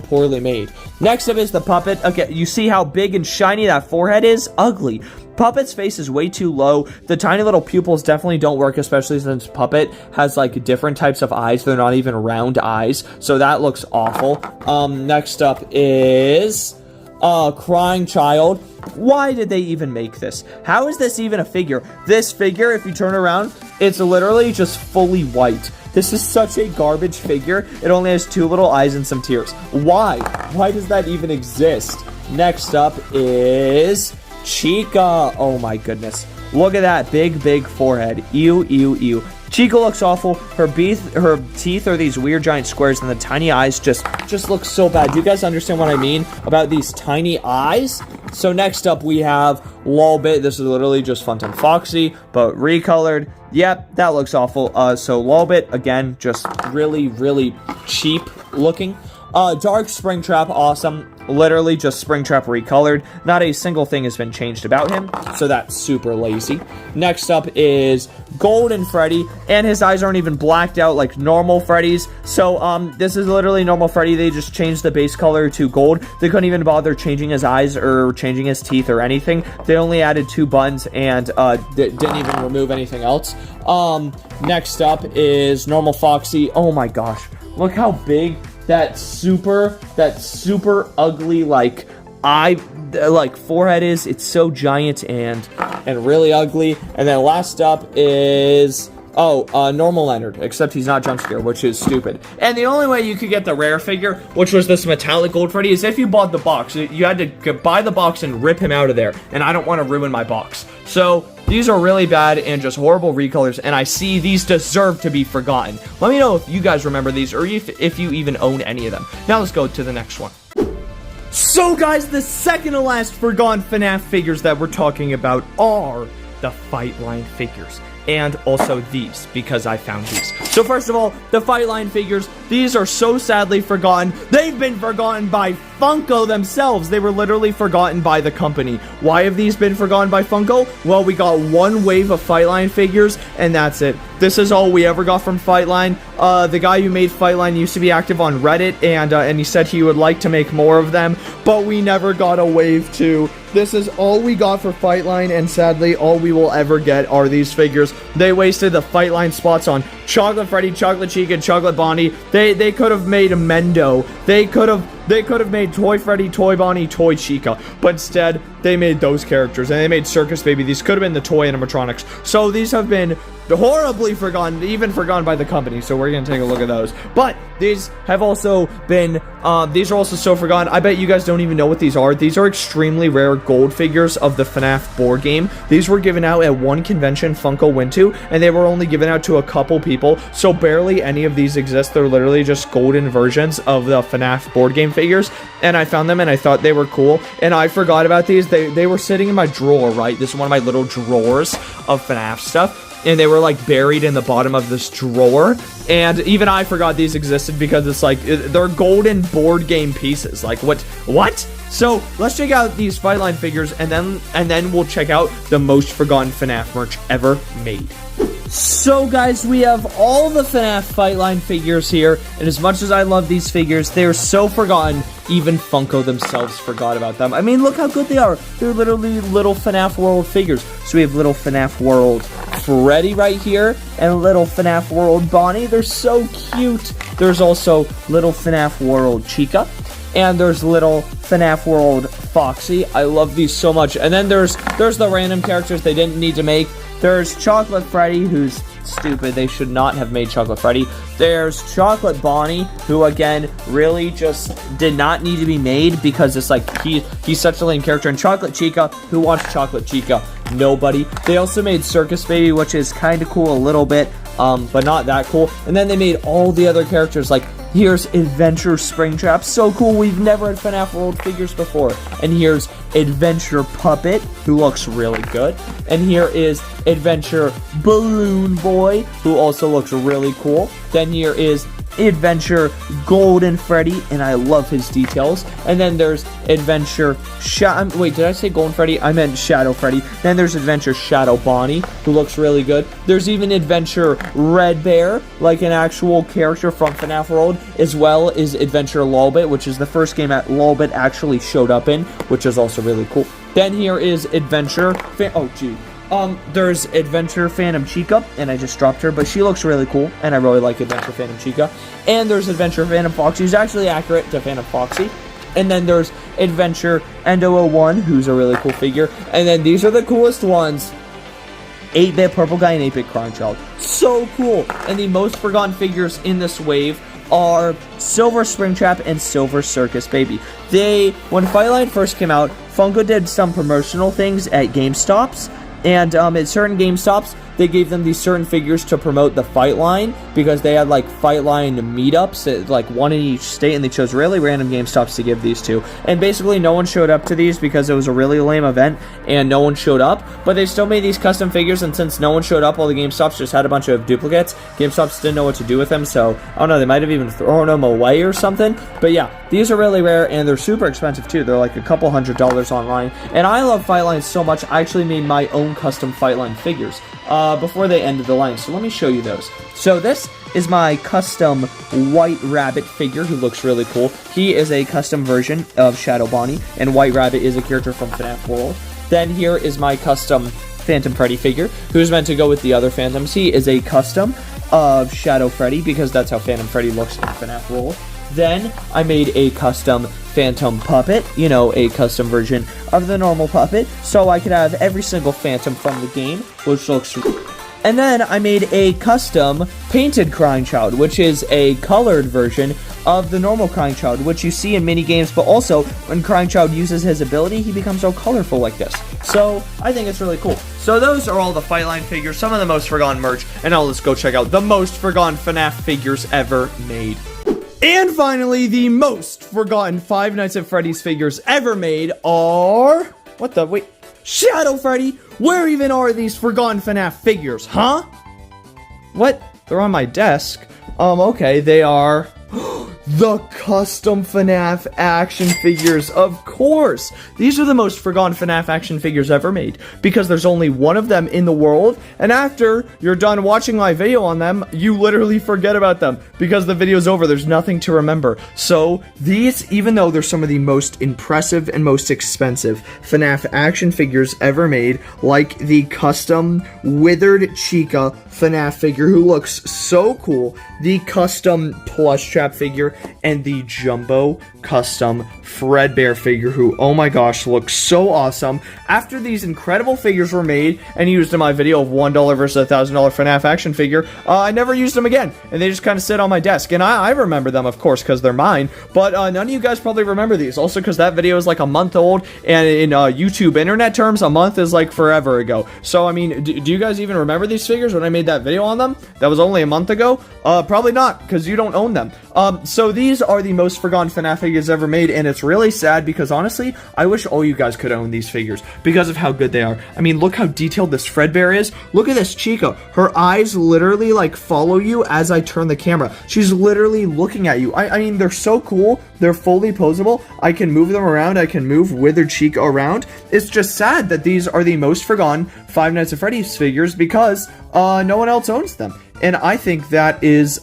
poorly made. Next up is the Puppet. Okay, you see how big and shiny that forehead is? Ugly. Puppet's face is way too low. The tiny little pupils definitely don't work, especially since Puppet has like different types of eyes. They're not even round eyes, so that looks awful. Next up is Crying Child. Why did they even make this? How is this even a figure? This figure, if you turn around, it's literally just fully white. This is such a garbage figure. It only has two little eyes and some tears. Why? Why does that even exist? Next up is Chica. Oh my goodness. Look at that big forehead. Ew, ew, ew. Chica looks awful. Her teeth are these weird giant squares, and the tiny eyes just look so bad. Do you guys understand what I mean about these tiny eyes? So next up we have Lolbit. This is literally just Funtime Foxy, but recolored. Yep, that looks awful. So Lolbit, again, just really cheap looking. Dark Springtrap, awesome. Literally just Springtrap recolored. Not a single thing has been changed about him, so that's super lazy. Next up is Golden Freddy, and his eyes aren't even blacked out like normal Freddy's. So, this is literally normal Freddy. They just changed the base color to gold. They couldn't even bother changing his eyes or changing his teeth or anything. They only added 2 buns and didn't even remove anything else. Next up is Normal Foxy. Oh my gosh, look how big that super ugly, like, forehead is. It's so giant and really ugly. And then last up is normal Leonard, except he's not jump scare, which is stupid. And the only way you could get the rare figure, which was this metallic gold Freddy, is if you bought the box. You had to buy the box and rip him out of there, and I don't want to ruin my box. So these are really bad and just horrible recolors, and I see these deserve to be forgotten. Let me know if you guys remember these, or if you even own any of them. Now let's go to the next one. So guys, the second to last forgotten FNAF figures that we're talking about are the FightLine figures. And also these, because I found these. So first of all, the FightLine figures, these are so sadly forgotten. They've been forgotten by Funko themselves. They were literally forgotten by the company. Why have these been forgotten by Funko? Well, we got one wave of FightLine figures, and that's it. This is all we ever got from FightLine. The guy who made FightLine used to be active on Reddit, and he said he would like to make more of them, but we never got a wave 2. This is all we got for FightLine, and sadly, all we will ever get are these figures. They wasted the FightLine spots on Chocolate Freddy, Chocolate Chica, and Chocolate Bonnie. They could have made a Mendo. They could have made Toy Freddy, Toy Bonnie, Toy Chica, but instead, they made those characters, and they made Circus Baby. These could have been the toy animatronics. So these have been horribly forgotten, even forgotten by the company, so we're gonna take a look at those. But these have also been, these are also so forgotten. I bet you guys don't even know what these are. These are extremely rare gold figures of the FNAF board game. These were given out at one convention Funko went to, and they were only given out to a couple people, so barely any of these exist. They're literally just golden versions of the FNAF board game figures, and I found them, and I thought they were cool, and I forgot about these. They were sitting in my drawer, right? This is one of my little drawers of FNAF stuff. And they were like buried in the bottom of this drawer, and even I forgot these existed because it's like they're golden board game pieces. Like what? So let's check out these FightLine figures, and then we'll check out the most forgotten FNAF merch ever made. So guys, we have all the FNAF FightLine figures here, and as much as I love these figures, they're so forgotten, even Funko themselves forgot about them. I mean, look how good they are. They're literally little FNAF World figures. So we have little FNAF World Freddy right here, and little FNAF World Bonnie. They're so cute. There's also little FNAF World Chica, and there's little FNAF World Foxy. I love these so much. And then there's the random characters they didn't need to make. There's Chocolate Freddy, who's stupid. They should not have made Chocolate Freddy. There's Chocolate Bonnie, who again really just did not need to be made because it's like he's such a lame character. And Chocolate Chica, who wants Chocolate Chica? Nobody. They also made Circus Baby, which is kind of cool a little bit, but not that cool. And then they made all the other characters, like here's Adventure Springtrap, so cool. We've never had FNAF World figures before. And here's Adventure Puppet, who looks really good. And here is Adventure Balloon Boy, who also looks really cool. Then here is Adventure Golden Freddy, and I love his details. And then there's Adventure wait, did I say Golden Freddy? I meant Shadow Freddy. Then there's Adventure Shadow Bonnie, who looks really good. There's even Adventure Red Bear, like an actual character from FNAF World, as well as Adventure Lolbit, which is the first game that Lolbit actually showed up in, which is also really cool. Then here is Adventure there's Adventure Phantom Chica, and I just dropped her, but she looks really cool, and I really like Adventure Phantom Chica. And there's Adventure Phantom Foxy, who's actually accurate to Phantom Foxy. And then there's Adventure Endo01, who's a really cool figure. And then these are the coolest ones. 8-bit Purple Guy and 8-bit Crying Child. So cool. And the most forgotten figures in this wave are Silver Springtrap and Silver Circus Baby. When FightLine first came out, Funko did some promotional things at GameStops. And at certain GameStops, they gave them these certain figures to promote the FightLine, because they had like FightLine meetups, like one in each state, and they chose really random GameStops to give these to. And basically no one showed up to these because it was a really lame event and no one showed up, but they still made these custom figures, and since no one showed up, all the GameStops just had a bunch of duplicates. GameStops didn't know what to do with them, so I don't know, they might have even thrown them away or something. But yeah, these are really rare, and they're super expensive too. They're like a couple $100s online, and I love FightLine so much, I actually made my own custom FightLine figures before they ended the line, so let me show you those. So this is my custom White Rabbit figure, who looks really cool. He is a custom version of Shadow Bonnie, and White Rabbit is a character from FNAF World. Then here is my custom Phantom Freddy figure, who's meant to go with the other Phantoms. He is a custom of Shadow Freddy, because that's how Phantom Freddy looks in FNAF World. Then I made a custom Phantom puppet, you know, a custom version of the normal puppet, so I could have every single Phantom from the game, which looks... And then I made a custom painted Crying Child, which is a colored version of the normal Crying Child, which you see in mini games, but also when Crying Child uses his ability, he becomes so colorful like this. So I think it's really cool. So those are all the FightLine figures, some of the most forgotten merch, and now let's go check out the most forgotten FNAF figures ever made. And finally, the most forgotten Five Nights at Freddy's figures ever made are... What the... Wait... Shadow Freddy! Where even are these forgotten FNAF figures, huh? What? They're on my desk. Okay, they are... The custom FNAF action figures, of course! These are the most forgotten FNAF action figures ever made, because there's only one of them in the world, and after you're done watching my video on them, you literally forget about them, because the video's over, there's nothing to remember. So, these, even though they're some of the most impressive and most expensive FNAF action figures ever made, like the custom Withered Chica FNAF figure, who looks so cool, the custom Plush Trap figure, and the Jumbo custom Fredbear figure, who, oh my gosh, looks so awesome. After these incredible figures were made and used in my video of $1 versus $1,000 FNAF action figure, I never used them again, and they just kind of sit on my desk. And I remember them, of course, because they're mine, but none of you guys probably remember these, also because that video is like a month old, and in YouTube internet terms, a month is like forever ago. So, I mean, do you guys even remember these figures when I made that video on them? That was only a month ago? Probably not, because you don't own them. So these are the most forgotten FNAF figures ever made, and it's really sad because honestly, I wish all you guys could own these figures because of how good they are. I mean, look how detailed this Fredbear is. Look at this Chica. Her eyes literally like follow you as I turn the camera. She's literally looking at you. I mean, they're so cool. They're fully posable. I can move them around. I can move Withered Chica around. It's just sad that these are the most forgotten Five Nights at Freddy's figures because no one else owns them. And I think that is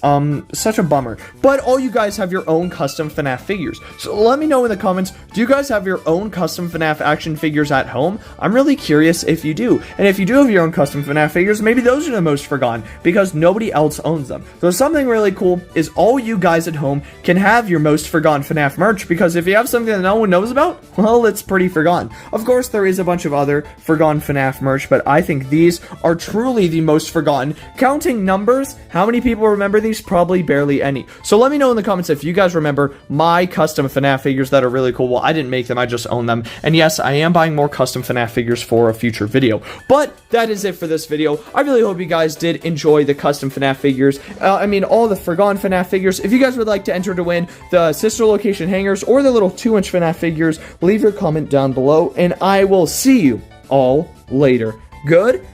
such a bummer. But all you guys have your own custom FNAF figures. So let me know in the comments, do you guys have your own custom FNAF action figures at home? I'm really curious if you do. And if you do have your own custom FNAF figures, maybe those are the most forgotten because nobody else owns them. So something really cool is all you guys at home can have your most forgotten FNAF merch, because if you have something that no one knows about, well, it's pretty forgotten. Of course, there is a bunch of other forgotten FNAF merch, but I think these are truly the most forgotten. Counting numbers, how many people remember these? Probably barely any. So let me know in the comments if you guys remember my custom FNAF figures that are really cool. Well, I didn't make them, I just own them. And yes, I am buying more custom FNAF figures for a future video. But that is it for this video. I really hope you guys did enjoy the custom FNAF figures. I mean, all the forgotten FNAF figures. If you guys would like to enter to win the sister location hangers or the little 2-inch FNAF figures, leave your comment down below, and I will see you all later. Good